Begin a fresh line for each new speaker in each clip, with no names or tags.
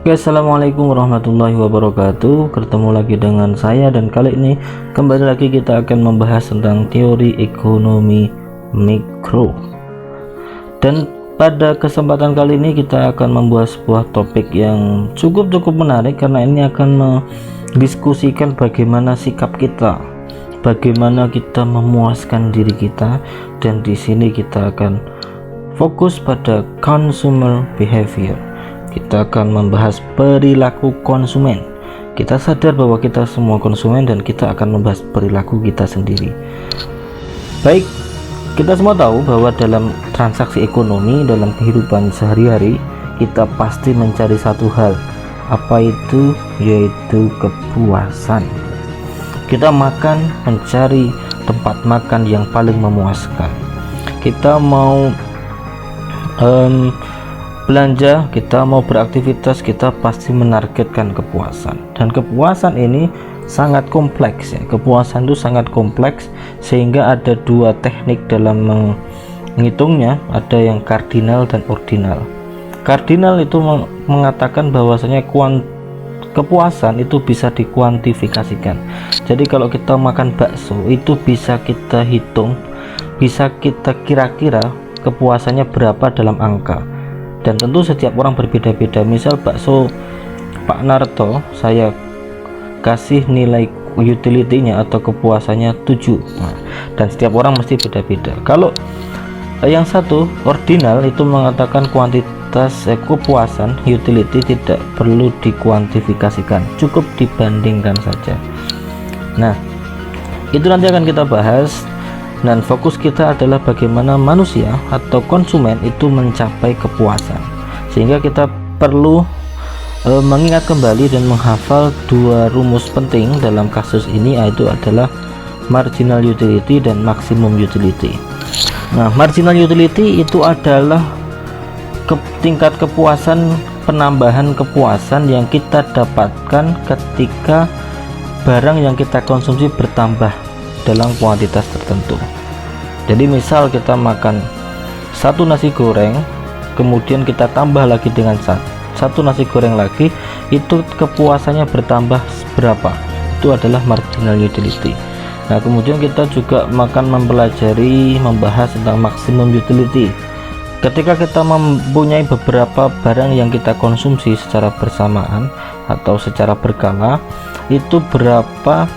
Oke, assalamualaikum warahmatullahi wabarakatuh. Ketemu lagi dengan saya, dan kali ini kembali lagi kita akan membahas tentang teori ekonomi mikro. Dan pada kesempatan kali ini kita akan membuat sebuah topik yang cukup menarik, karena ini akan mendiskusikan bagaimana sikap kita, bagaimana kita memuaskan diri kita, dan di sini kita akan fokus pada consumer behavior. Kita akan membahas perilaku konsumen. Kita sadar bahwa kita semua konsumen, dan kita akan membahas perilaku kita sendiri. Baik, kita semua tahu bahwa dalam transaksi ekonomi, dalam kehidupan sehari-hari, kita pasti mencari satu hal. Apa itu? Yaitu kepuasan. Kita makan, mencari tempat makan yang paling memuaskan. Kita mau belanja, kita mau beraktivitas, kita pasti menargetkan kepuasan. Dan kepuasan ini sangat kompleks ya. Kepuasan itu sangat kompleks, sehingga ada dua teknik dalam menghitungnya, ada yang kardinal dan ordinal. Kardinal itu mengatakan bahwasanya kepuasan itu bisa dikuantifikasikan. Jadi kalau kita makan bakso, itu bisa kita hitung, bisa kita kira-kira kepuasannya berapa dalam angka. Dan tentu setiap orang berbeda-beda. Misal bakso Pak Narto, saya kasih nilai utility-nya atau kepuasannya 7. Dan setiap orang mesti beda-beda. Kalau yang satu ordinal itu mengatakan kuantitas kepuasan, utility tidak perlu dikuantifikasikan, cukup dibandingkan saja. Nah, itu nanti akan kita bahas. Dan fokus kita adalah bagaimana manusia atau konsumen itu mencapai kepuasan, sehingga kita perlu mengingat kembali dan menghafal dua rumus penting dalam kasus ini, yaitu adalah marginal utility dan maximum utility. Nah, marginal utility itu adalah tingkat kepuasan, penambahan kepuasan yang kita dapatkan ketika barang yang kita konsumsi bertambah dalam kuantitas tertentu. Jadi misal kita makan satu nasi goreng, kemudian kita tambah lagi dengan satu nasi goreng lagi, itu kepuasannya bertambah berapa? Itu adalah marginal utility. Nah, kemudian kita juga membahas tentang maximum utility. Ketika kita mempunyai beberapa barang yang kita konsumsi secara bersamaan atau secara berkala, itu berapa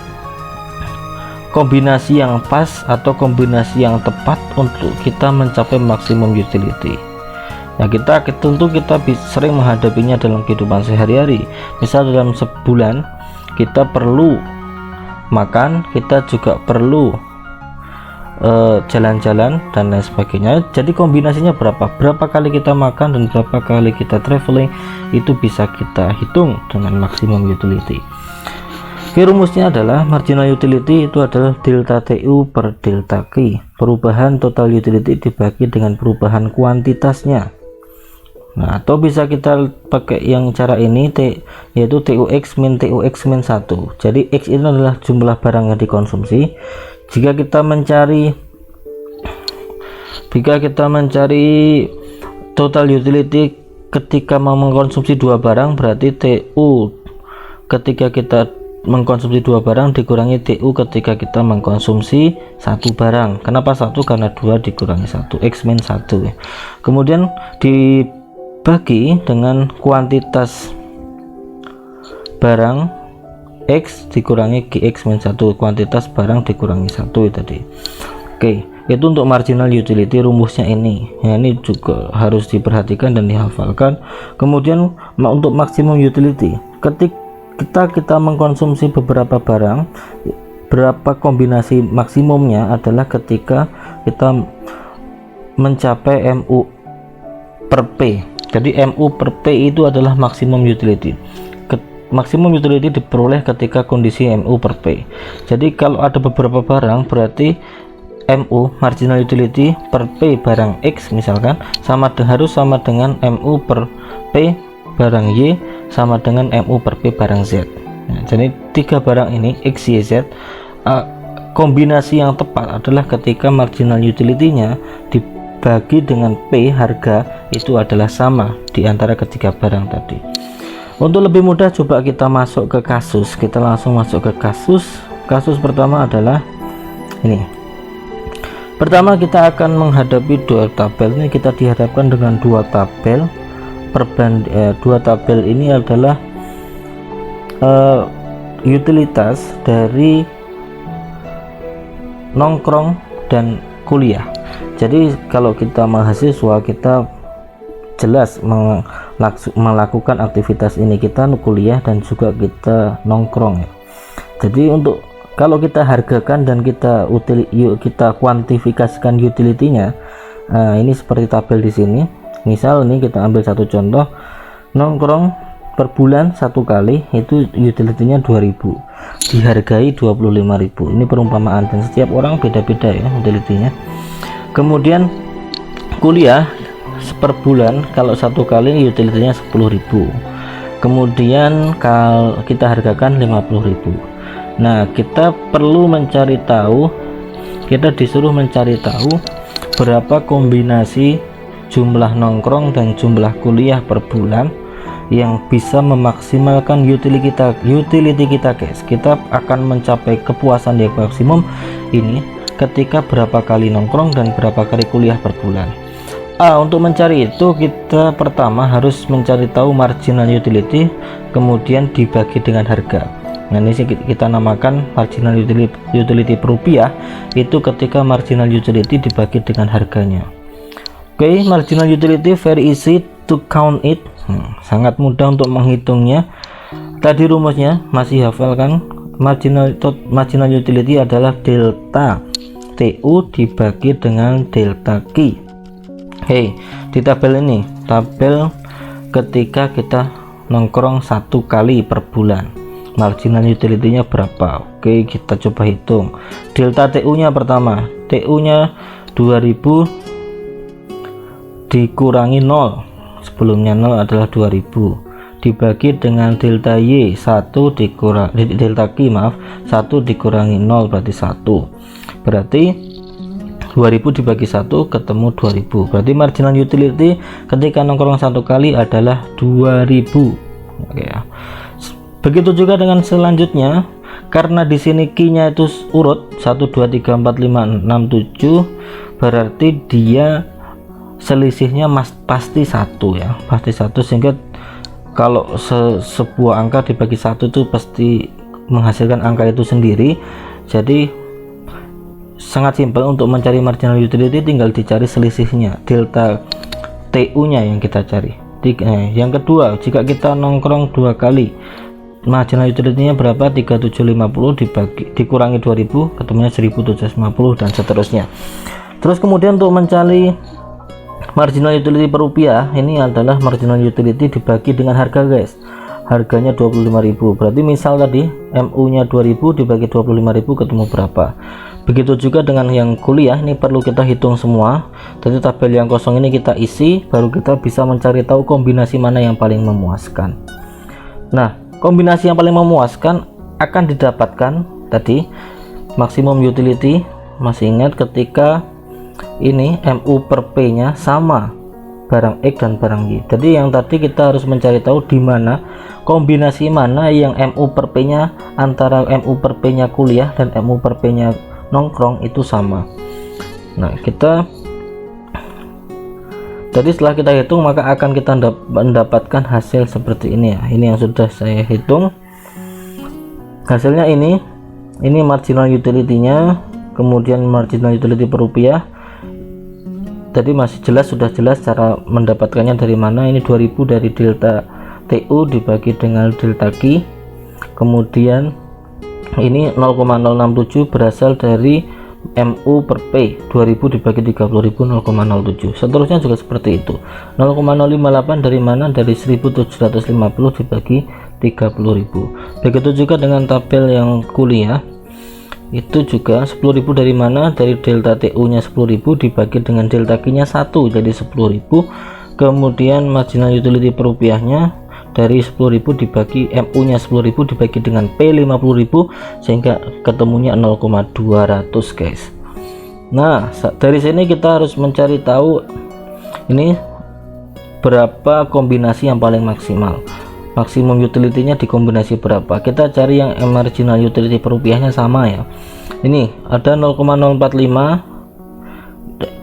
kombinasi yang pas atau kombinasi yang tepat untuk kita mencapai maksimum utility. Nah, kita sering menghadapinya dalam kehidupan sehari-hari. Misal dalam sebulan kita perlu makan, kita juga perlu jalan-jalan dan lain sebagainya. Jadi kombinasinya berapa kali kita makan dan berapa kali kita traveling, itu bisa kita hitung dengan maksimum utility. Rumusnya adalah marginal utility itu adalah delta TU per delta Q, perubahan total utility dibagi dengan perubahan kuantitasnya. Nah, atau bisa kita pakai yang cara ini, yaitu TUX min TUX min 1. Jadi X itu adalah jumlah barang yang dikonsumsi. Jika kita mencari total utility ketika mau mengkonsumsi dua barang, berarti TU ketika kita mengkonsumsi dua barang dikurangi TU ketika kita mengkonsumsi satu barang. Kenapa satu? Karena 2 dikurangi 1, X min 1 ya. Kemudian dibagi dengan kuantitas barang, X dikurangi GX min 1, kuantitas barang dikurangi 1 tadi. Oke, itu untuk marginal utility, rumusnya ini ya, ini juga harus diperhatikan dan dihafalkan. Kemudian untuk maximum utility, ketika kita mengkonsumsi beberapa barang, berapa kombinasi maksimumnya adalah ketika kita mencapai MU per P. Jadi MU per P itu adalah maksimum utility. Maksimum utility diperoleh ketika kondisi MU per P. Jadi kalau ada beberapa barang, berarti MU marginal utility per P barang X misalkan harus sama dengan MU per P barang Y sama dengan MU per P barang Z. Nah, jadi tiga barang ini X, Y, Z, kombinasi yang tepat adalah ketika marginal utility-nya dibagi dengan P harga itu adalah sama di antara ketiga barang tadi. Untuk lebih mudah coba kita masuk ke kasus, kita langsung masuk ke kasus pertama adalah ini. Pertama kita akan menghadapi dua tabel. Ini kita dihadapkan dengan dua tabel dua tabel ini adalah utilitas dari nongkrong dan kuliah. Jadi kalau kita mahasiswa, kita jelas melakukan aktivitas ini, kita kuliah dan juga kita nongkrong ya. Jadi untuk kalau kita hargakan dan kita kuantifikasikan utility-nya, ini seperti tabel di sini. Misal ini kita ambil satu contoh, nongkrong per bulan satu kali itu utility-nya 2000, dihargai 25.000. Ini perumpamaan dan setiap orang beda-beda ya utility-nya. Kemudian kuliah per bulan kalau satu kali utility-nya 10.000, kemudian kalau kita hargakan 50.000. Nah, kita perlu mencari tahu, kita disuruh mencari tahu berapa kombinasi jumlah nongkrong dan jumlah kuliah per bulan yang bisa memaksimalkan utility kita guys. Kita akan mencapai kepuasan yang maksimum ini ketika berapa kali nongkrong dan berapa kali kuliah per bulan. Untuk mencari itu kita pertama harus mencari tahu marginal utility, kemudian dibagi dengan harga. Nah, ini kita namakan marginal utility per rupiah, itu ketika marginal utility dibagi dengan harganya. Oke, marginal utility very easy to count it. Sangat mudah untuk menghitungnya. Tadi rumusnya masih hafal kan? Marginal utility adalah delta TU dibagi dengan delta Q. Di tabel ini, tabel ketika kita nongkrong satu kali per bulan, marginal utility-nya berapa? Oke, kita coba hitung. Delta TU-nya pertama, TU-nya 2000 dikurangi 0, sebelumnya 0 adalah 2000, dibagi dengan delta Y 1 dikurangi delta Q, maaf, 1 dikurangi 0 berarti 1. Berarti 2000 dibagi 1 ketemu 2000. Berarti marginal utility ketika nongkrong satu kali adalah 2000. Oke ya. Begitu juga dengan selanjutnya, karena di sini Q-nya itu urut 1 2 3 4 5 6 7, berarti dia selisihnya pasti 1 ya, pasti 1, sehingga kalau sebuah angka dibagi 1 itu pasti menghasilkan angka itu sendiri. Jadi sangat simpel untuk mencari marginal utility, tinggal dicari selisihnya, delta TU nya yang kita cari. Yang kedua, jika kita nongkrong 2 kali, marginal utility-nya berapa? 3750 dikurangi 2000 ketemunya 1750 dan seterusnya. Terus kemudian untuk mencari marginal utility per rupiah, ini adalah marginal utility dibagi dengan harga guys. Harganya 25.000, berarti misal tadi MU nya 2000 dibagi 25.000 ketemu berapa. Begitu juga dengan yang kuliah, ini perlu kita hitung semua. Jadi tabel yang kosong ini kita isi, baru kita bisa mencari tahu kombinasi mana yang paling memuaskan. Nah, kombinasi yang paling memuaskan akan didapatkan tadi maksimum utility. Masih ingat ketika ini MU per P nya sama barang X dan barang Y. Jadi yang tadi kita harus mencari tahu di mana kombinasi mana yang MU per P nya antara MU per P nya kuliah dan MU per P nya nongkrong itu sama. Nah, jadi setelah kita hitung maka akan kita mendapatkan hasil seperti ini ya. Ini yang sudah saya hitung. Hasilnya ini marginal utility-nya, kemudian marginal utility per rupiah. Tadi masih jelas, sudah jelas cara mendapatkannya dari mana. Ini 2000 dari delta TU dibagi dengan delta Q, kemudian ini 0,067 berasal dari MU per P, 2000 dibagi 30.000 0,07. Seterusnya juga seperti itu. 0,058 dari mana? Dari 1750 dibagi 30.000. Begitu juga dengan tabel yang kuliah, itu juga 10.000 dari mana? Dari delta TU nya 10.000 dibagi dengan delta Q nya 1, jadi 10.000. Kemudian marginal utility per rupiahnya dari 10.000 dibagi MU nya 10.000 dibagi dengan P 50.000, sehingga ketemunya 0,200 guys. Nah, dari sini kita harus mencari tahu ini berapa kombinasi yang paling maksimal. maksimum utility-nya di kombinasi berapa. Kita cari yang marginal utility per rupiahnya sama ya. Ini ada 0,045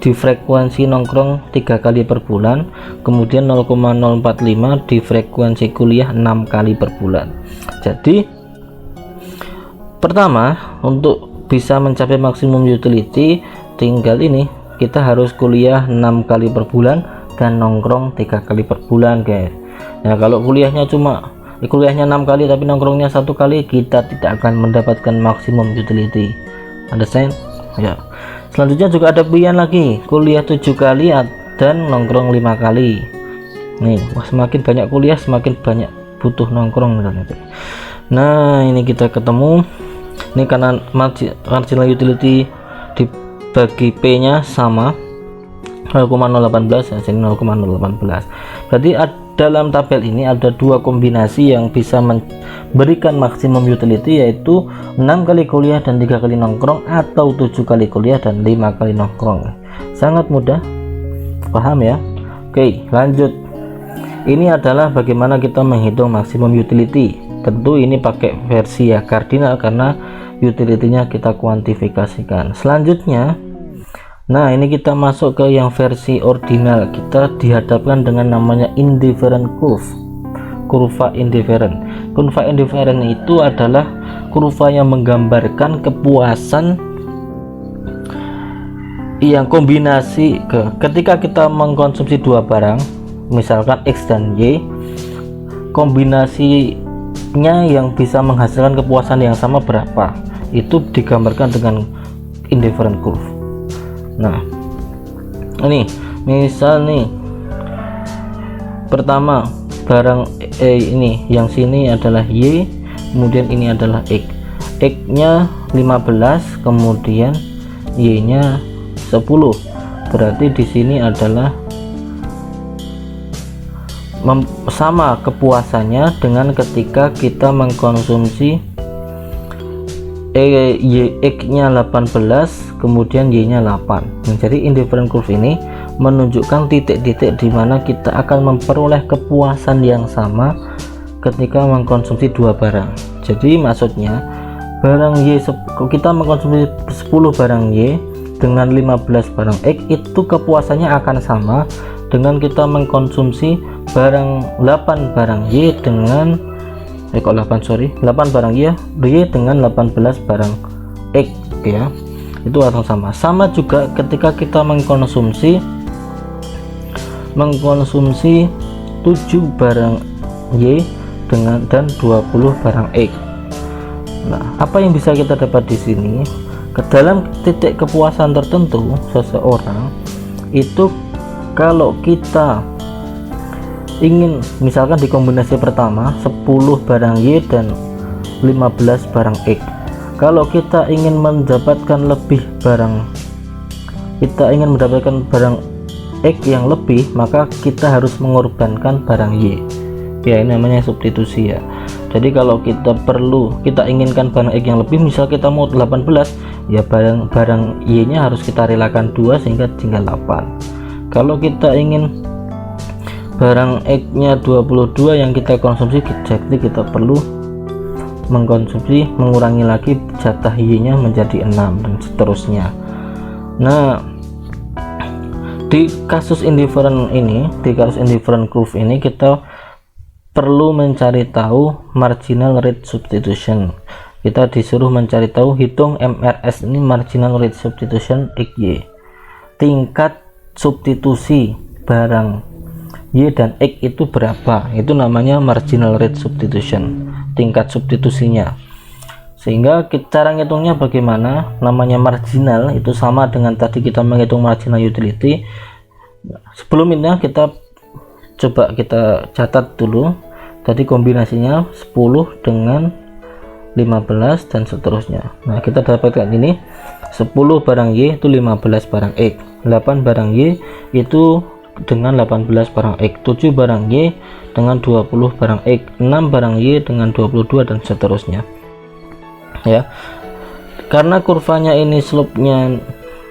di frekuensi nongkrong 3 kali per bulan, kemudian 0,045 di frekuensi kuliah 6 kali per bulan. Jadi pertama, untuk bisa mencapai maksimum utility tinggal ini, kita harus kuliah 6 kali per bulan dan nongkrong 3 kali per bulan guys. Nah kalau kuliahnya 6 kali tapi nongkrongnya 1 kali, kita tidak akan mendapatkan maksimum utility. Understand ya. Selanjutnya juga ada pilihan lagi, kuliah 7 kali dan nongkrong 5 kali. Nih, semakin banyak kuliah semakin banyak butuh nongkrong. Nah ini kita ketemu. Ini karena marginal utility dibagi P nya sama 0,018 ya, jadi 0,018. Berarti dalam tabel ini ada dua kombinasi yang bisa memberikan maksimum utility, yaitu 6 kali kuliah dan 3 kali nongkrong, atau 7 kali kuliah dan 5 kali nongkrong. Sangat mudah, paham ya? Oke, lanjut. Ini adalah bagaimana kita menghitung maksimum utility. Tentu ini pakai versi ya kardinal karena utility-nya kita kuantifikasikan. Selanjutnya, nah ini kita masuk ke yang versi ordinal. Kita dihadapkan dengan namanya indifferent curve, kurva indifferent. Kurva indifferent itu adalah kurva yang menggambarkan kepuasan yang kombinasi ketika kita mengkonsumsi dua barang, misalkan X dan Y, kombinasinya yang bisa menghasilkan kepuasan yang sama berapa, itu digambarkan dengan indifferent curve. Nah ini misal nih, pertama barang ini yang sini adalah Y, kemudian ini adalah X nya 15, kemudian Y nya 10. Berarti di sini adalah sama kepuasannya dengan ketika kita mengkonsumsi X nya 18 kemudian Y nya 8. Jadi indifferent curve ini menunjukkan titik-titik di mana kita akan memperoleh kepuasan yang sama ketika mengkonsumsi dua barang. Jadi maksudnya barang Y, kita mengkonsumsi 10 barang Y dengan 15 barang X, itu kepuasannya akan sama dengan kita mengkonsumsi 8 barang Y dengan 8 barang Y dengan 18 barang X ya, itu akan sama juga ketika kita mengkonsumsi 7 barang Y dan 20 barang X. Nah, apa yang bisa kita dapat di sini? Ke dalam titik kepuasan tertentu seseorang itu, kalau kita ingin misalkan di kombinasi pertama 10 barang Y dan 15 barang X, kalau kita ingin mendapatkan barang X yang lebih, maka kita harus mengorbankan barang Y ya, ini namanya substitusi ya. Jadi kalau kita inginkan barang X yang lebih, misal kita mau 18 ya, barang Y nya harus kita relakan 2 sehingga tinggal 8. Kalau kita ingin barang X nya 22 yang kita konsumsi, jadi kita perlu mengurangi lagi jatah Y nya menjadi 6 dan seterusnya. Nah di kasus indifferent curve ini, kita perlu mencari tahu marginal rate substitution. Kita disuruh mencari tahu, hitung MRS ini, marginal rate substitution XY, tingkat substitusi barang Y dan X itu berapa, itu namanya marginal rate substitution, tingkat substitusinya. Sehingga cara ngitungnya bagaimana? Namanya marginal itu sama dengan tadi kita menghitung marginal utility. Sebelum ini kita coba kita catat dulu, tadi kombinasinya 10 dengan 15 dan seterusnya. Nah kita dapatkan ini 10 barang Y itu 15 barang X, 8 barang Y itu dengan 18 barang X, 7 barang Y dengan 20 barang X, 6 barang Y dengan 22 dan seterusnya ya. Karena kurvanya ini slope-nya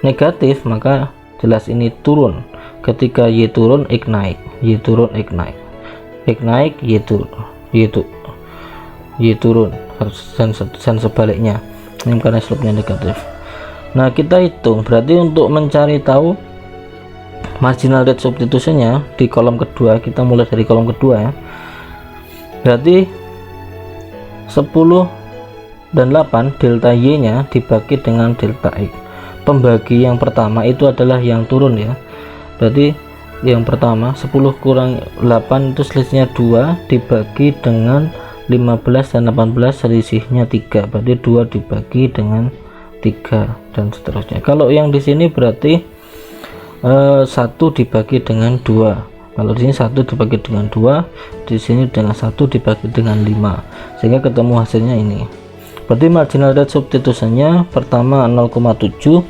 negatif, maka jelas ini turun. Ketika Y turun, X naik, Y turun, X naik, X naik, Y turun. Y turun, dan sebaliknya. Ini karena slope-nya negatif. Nah, kita hitung, berarti untuk mencari tahu marginal rate substitutionnya di kolom kedua, kita mulai dari kolom kedua ya. Berarti 10 dan 8 delta Y nya dibagi dengan delta X. Pembagi yang pertama itu adalah yang turun ya. Berarti yang pertama 10 kurang 8 itu selisihnya 2 dibagi dengan 15 dan 18 selisihnya 3, berarti 2 dibagi dengan 3 dan seterusnya. Kalau yang di sini berarti 1 dibagi dengan 2. Kalau di sini 1 dibagi dengan 2, di sini dengan 1 dibagi dengan 5, sehingga ketemu hasilnya ini. Berarti marginal rate substitutionnya pertama 0,7,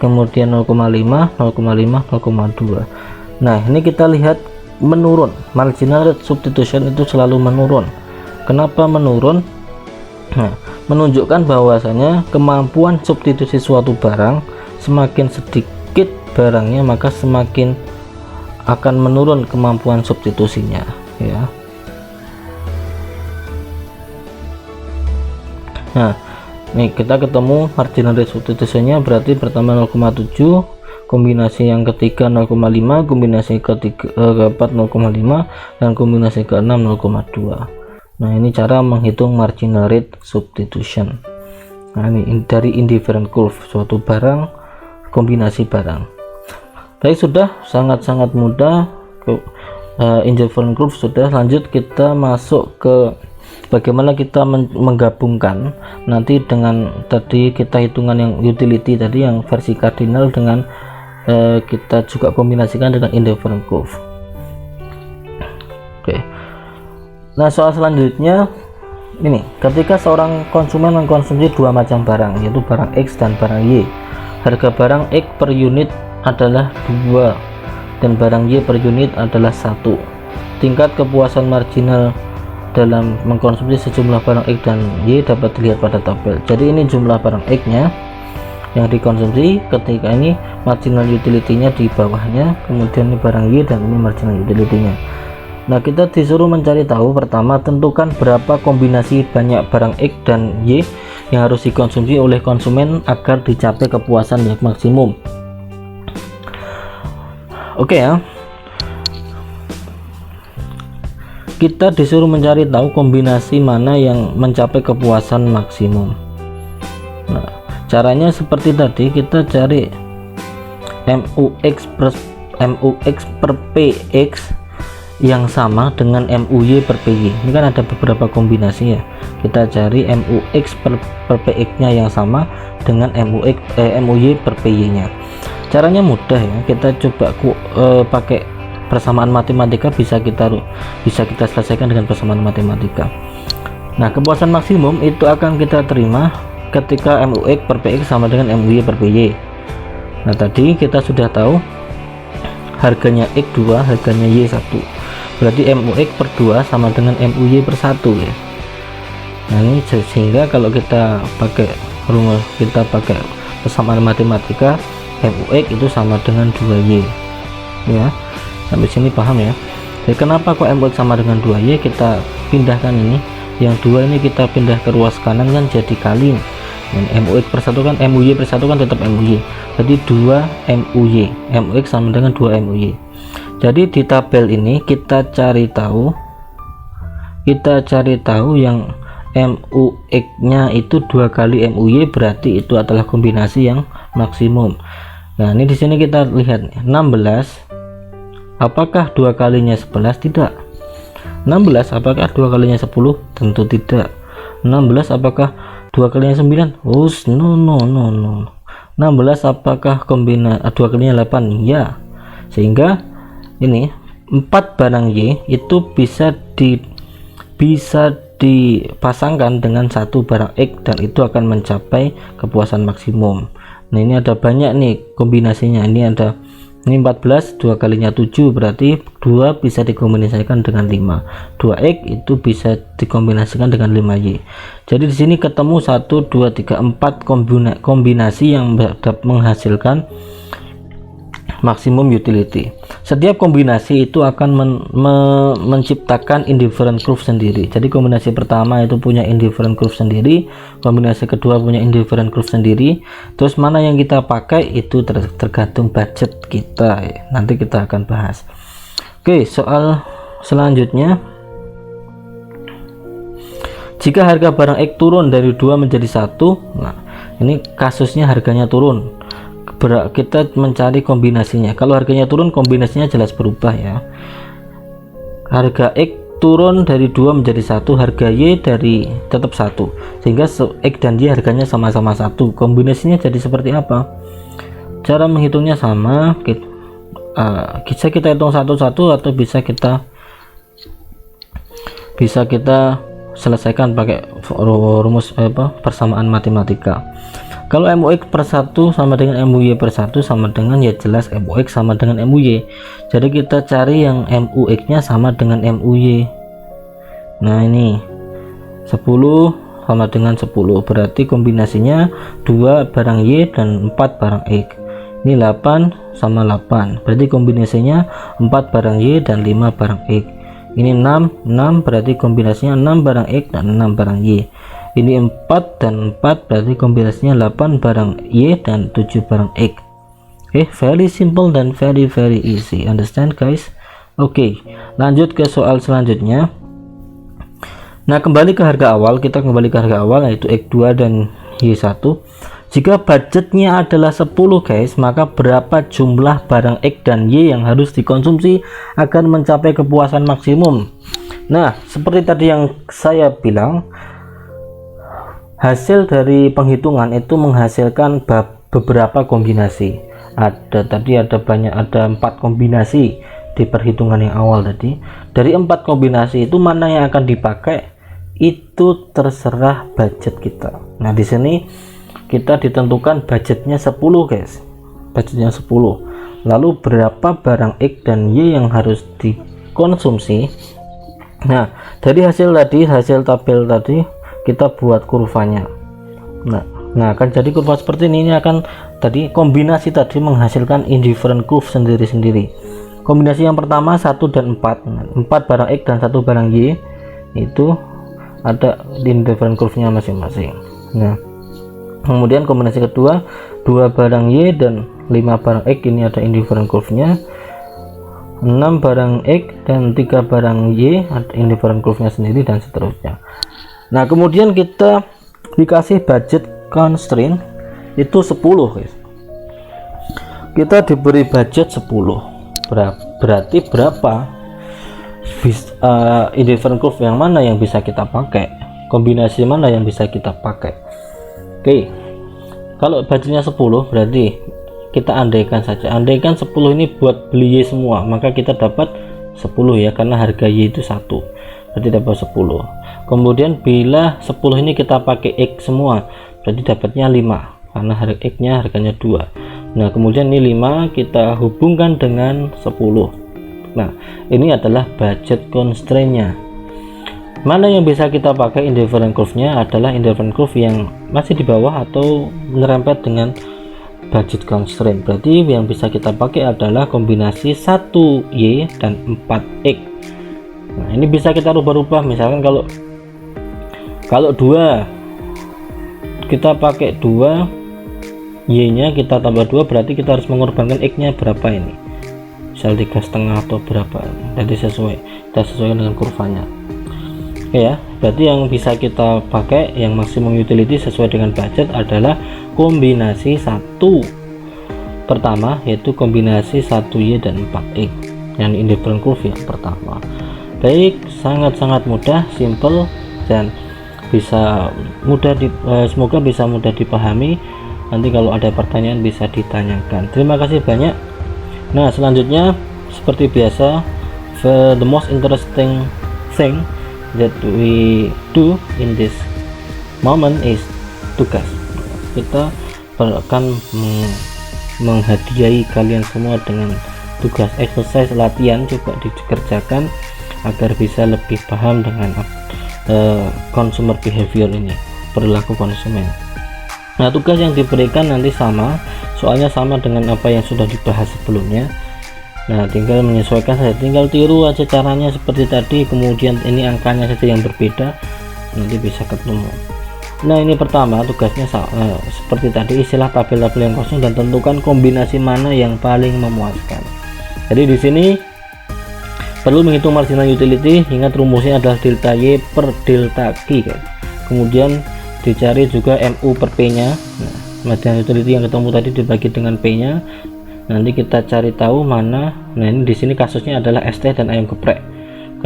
kemudian 0,5, 0,5, 0,2. Nah, ini kita lihat menurun. Marginal rate substitution itu selalu menurun. Kenapa menurun? Nah, menunjukkan bahwasanya kemampuan substitusi suatu barang semakin sedikit barangnya, maka semakin akan menurun kemampuan substitusinya ya. Nah, nih kita ketemu marginal rate substitusinya, berarti pertama 0,7, kombinasi yang ketiga 0,5, kombinasi keempat 0,5, dan kombinasi keenam 0,2. Nah, ini cara menghitung marginal rate substitution. Nah, ini dari indifferent curve suatu barang, kombinasi barang. Baik, sudah sangat-sangat mudah ke indifferent curve sudah. Lanjut kita masuk ke bagaimana kita menggabungkan nanti dengan tadi kita hitungan yang utility tadi yang versi cardinal dengan kita juga kombinasikan dengan indifferent curve. Oke. Nah, soal selanjutnya ini, ketika seorang konsumen mengkonsumsi dua macam barang, yaitu barang X dan barang Y. Harga barang X per unit adalah 2 dan barang Y per unit adalah 1. Tingkat kepuasan marginal dalam mengkonsumsi sejumlah barang X dan Y dapat dilihat pada tabel. Jadi ini jumlah barang X nya yang dikonsumsi ketika ini, marginal utility-nya di bawahnya, kemudian ini barang Y dan ini marginal utility-nya. Nah, kita disuruh mencari tahu pertama, tentukan berapa kombinasi banyak barang X dan Y yang harus dikonsumsi oleh konsumen agar dicapai kepuasan yang maksimum. Oke ya, kita disuruh mencari tahu kombinasi mana yang mencapai kepuasan maksimum. Nah, caranya seperti tadi, kita cari MUX per PX yang sama dengan MUY per PY. Ini kan ada beberapa kombinasi ya, kita cari MUX per PX nya yang sama dengan MUY per PY nya. Caranya mudah ya, kita coba pakai persamaan matematika, bisa kita selesaikan dengan persamaan matematika. Nah, kepuasan maksimum itu akan kita terima ketika MUX per PX sama dengan MUY per PY. Nah, tadi kita sudah tahu harganya X 2, harganya Y 1, berarti MUX per 2 sama dengan MUY per 1 ya. Nah, ini sehingga kalau kita pakai persamaan matematika, MUX itu sama dengan 2Y ya. Sampai sini paham ya. Jadi kenapa kok MUX sama dengan 2Y, kita pindahkan ini, yang 2 ini kita pindah ke ruas kanan kan jadi kali, dan MUX per 1 kan, MUY per 1 kan tetap MUY, jadi 2 MUY, MUX sama dengan 2 MUY. Jadi di tabel ini kita cari tahu yang MUX nya itu 2 kali MUY, berarti itu adalah kombinasi yang maksimum. Nah, ini di sini kita lihat 16, apakah 2 kalinya 11? Tidak. 16 apakah 2 kalinya 10? Tentu tidak. 16 apakah 2 kalinya 9? Oh, no. 16 apakah 2 kalinya 8? Ya. Sehingga ini 4 barang Y itu bisa dipasangkan dengan satu barang X dan itu akan mencapai kepuasan maksimum. Nah, ini ada banyak nih kombinasinya. Ini 14, 2 kalinya 7, berarti 2 bisa dikombinasikan dengan 5. 2X itu bisa dikombinasikan dengan 5Y. Jadi di sini ketemu 1 2 3 4 kombinasi yang menghasilkan maksimum utility. Setiap kombinasi itu akan menciptakan indifferent curve sendiri. Jadi kombinasi pertama itu punya indifferent curve sendiri, kombinasi kedua punya indifferent curve sendiri. Terus mana yang kita pakai itu tergantung budget kita. Nanti kita akan bahas. Oke, soal selanjutnya, jika harga barang X turun dari 2 menjadi 1, nah ini kasusnya harganya turun, kita mencari kombinasinya. Kalau harganya turun, kombinasinya jelas berubah ya. Harga X turun dari 2 menjadi 1, harga Y dari tetap 1, sehingga X dan Y harganya sama-sama 1. Kombinasinya jadi seperti apa? Cara menghitungnya sama, bisa kita hitung satu-satu atau bisa kita selesaikan pakai rumus persamaan matematika. Kalau MUX per 1 sama dengan MUY per 1 sama dengan, ya jelas MUX sama dengan MUY. Jadi kita cari yang MUX nya sama dengan MUY. Nah ini 10 sama dengan 10, berarti kombinasinya 2 barang Y dan 4 barang X. Ini 8 sama 8, berarti kombinasinya 4 barang Y dan 5 barang X. Ini 6 berarti kombinasinya 6 barang X dan 6 barang Y. Ini 4 dan 4 berarti kombinasinya 8 barang Y dan 7 barang X. Oke, very simple dan very easy, understand guys? Oke, lanjut ke soal selanjutnya. Nah, kembali ke harga awal, yaitu X2 dan Y1. Jika budgetnya adalah 10 guys, maka berapa jumlah barang X dan Y yang harus dikonsumsi agar mencapai kepuasan maksimum? Nah, seperti tadi yang saya bilang, hasil dari penghitungan itu menghasilkan beberapa kombinasi. Ada 4 kombinasi di perhitungan yang awal tadi. Dari 4 kombinasi itu mana yang akan dipakai itu terserah budget kita. Nah, di sini kita ditentukan budgetnya 10 guys, budgetnya 10. Lalu berapa barang X dan Y yang harus dikonsumsi? Nah, dari hasil tabel tadi kita buat kurvanya. Nah akan jadi kurva seperti ini. Ini akan tadi kombinasi tadi menghasilkan indifferent curve sendiri-sendiri. Kombinasi yang pertama 1 dan 4, 4 barang X dan 1 barang Y, itu ada indifferent curve-nya masing-masing. Nah, kemudian kombinasi kedua 2 barang Y dan 5 barang X, ini ada indifferent curve-nya. 6 barang X dan 3 barang Y, ada indifferent curve-nya sendiri, dan seterusnya. Nah, kemudian kita dikasih budget constraint itu 10 guys. Kita diberi budget 10, berarti berapa indifferent curve yang mana yang bisa kita pakai, kombinasi mana yang bisa kita pakai. Oke, kalau budgetnya 10 berarti kita andaikan 10 ini buat beli Y semua, maka kita dapat 10 ya, karena harga Y itu 1, berarti dapat 10. Kemudian bila 10 ini kita pakai X semua, berarti dapatnya 5, karena harga X nya harganya 2. Nah, kemudian ini 5 kita hubungkan dengan 10. Nah, ini adalah budget constraint nya. Mana yang bisa kita pakai indifferent curve nya adalah indifferent curve yang masih di bawah atau merempet dengan budget constraint. Berarti yang bisa kita pakai adalah kombinasi 1Y dan 4X. Nah, ini bisa kita rubah-rubah. Misalkan kalau 2 kita pakai 2, Y nya kita tambah 2, berarti kita harus mengorbankan X nya berapa ini, misal 3,5 atau berapa. Jadi kita sesuaikan dengan kurvanya. Oke ya, berarti yang bisa kita pakai yang maksimum utility sesuai dengan budget adalah kombinasi 1 pertama, yaitu kombinasi 1Y dan 4X, yang indifferent curve yang pertama. Baik, sangat-sangat mudah, simple, dan semoga bisa mudah dipahami. Nanti kalau ada pertanyaan bisa ditanyakan. Terima kasih banyak. Nah, selanjutnya seperti biasa, the most interesting thing that we do in this moment is tugas. Kita akan menghadiahi kalian semua dengan tugas exercise latihan, coba dikerjakan agar bisa lebih paham dengan consumer behavior ini, perilaku konsumen. Nah, tugas yang diberikan nanti sama, soalnya sama dengan apa yang sudah dibahas sebelumnya. Nah, tinggal menyesuaikan saja, tinggal tiru aja caranya seperti tadi, kemudian ini angkanya saja yang berbeda, nanti bisa ketemu. Nah, ini pertama tugasnya seperti tadi, istilah tabel-tabel yang kosong dan tentukan kombinasi mana yang paling memuaskan. Jadi di sini perlu menghitung marginal utility, ingat rumusnya adalah delta Y per delta Q kan. Kemudian dicari juga MU per P nya. Nah, marginal utility yang ketemu tadi dibagi dengan P nya, nanti kita cari tahu mana. Nah, ini di sini kasusnya adalah es teh dan ayam geprek.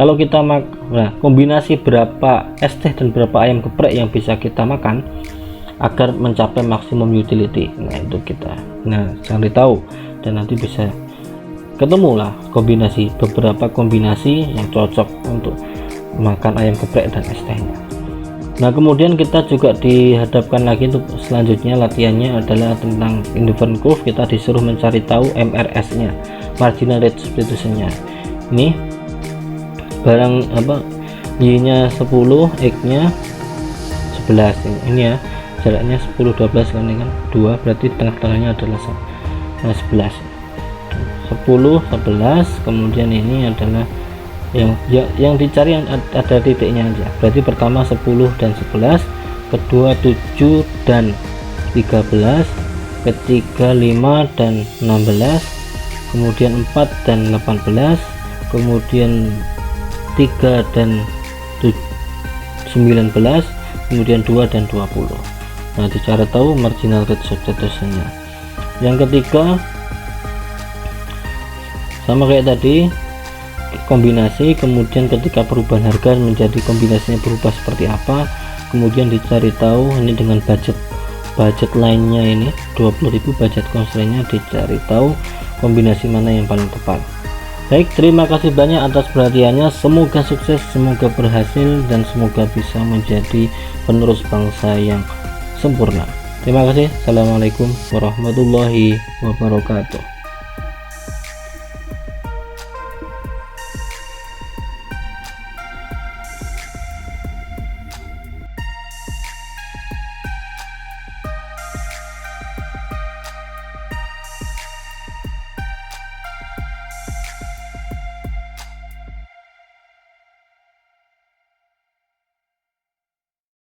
Kalau kita kombinasi berapa es teh dan berapa ayam geprek yang bisa kita makan agar mencapai maksimum utility, nah itu kita cari tahu, dan nanti bisa ketemu lah beberapa kombinasi yang cocok untuk makan ayam geprek dan es tehnya. Nah, kemudian kita juga dihadapkan lagi untuk selanjutnya latihannya adalah tentang indifferent curve. Kita disuruh mencari tahu MRS nya, marginal rate substitution nya. Ini barang Y nya 10, X nya 11, ini ya jaraknya 10 12 kan, ini kan 2, berarti tengah-tengahnya adalah 11 10 11, kemudian ini adalah yang dicari yang ada titiknya aja, berarti pertama 10 dan 11, kedua 7 dan 13, ketiga 5 dan 16, kemudian 4 dan 18, kemudian 3 dan 19, kemudian 2 dan 20. Nah, cara tahu marginal rate substitution-nya. Yang ketiga sama kayak tadi, kombinasi, kemudian ketika perubahan harga menjadi kombinasinya berubah seperti apa, kemudian dicari tahu ini dengan budget lainnya, ini 20.000 budget constraint-nya, dicari tahu kombinasi mana yang paling tepat. Baik, terima kasih banyak atas perhatiannya, semoga sukses, semoga berhasil, dan semoga bisa menjadi penerus bangsa yang sempurna. Terima kasih. Assalamualaikum warahmatullahi wabarakatuh.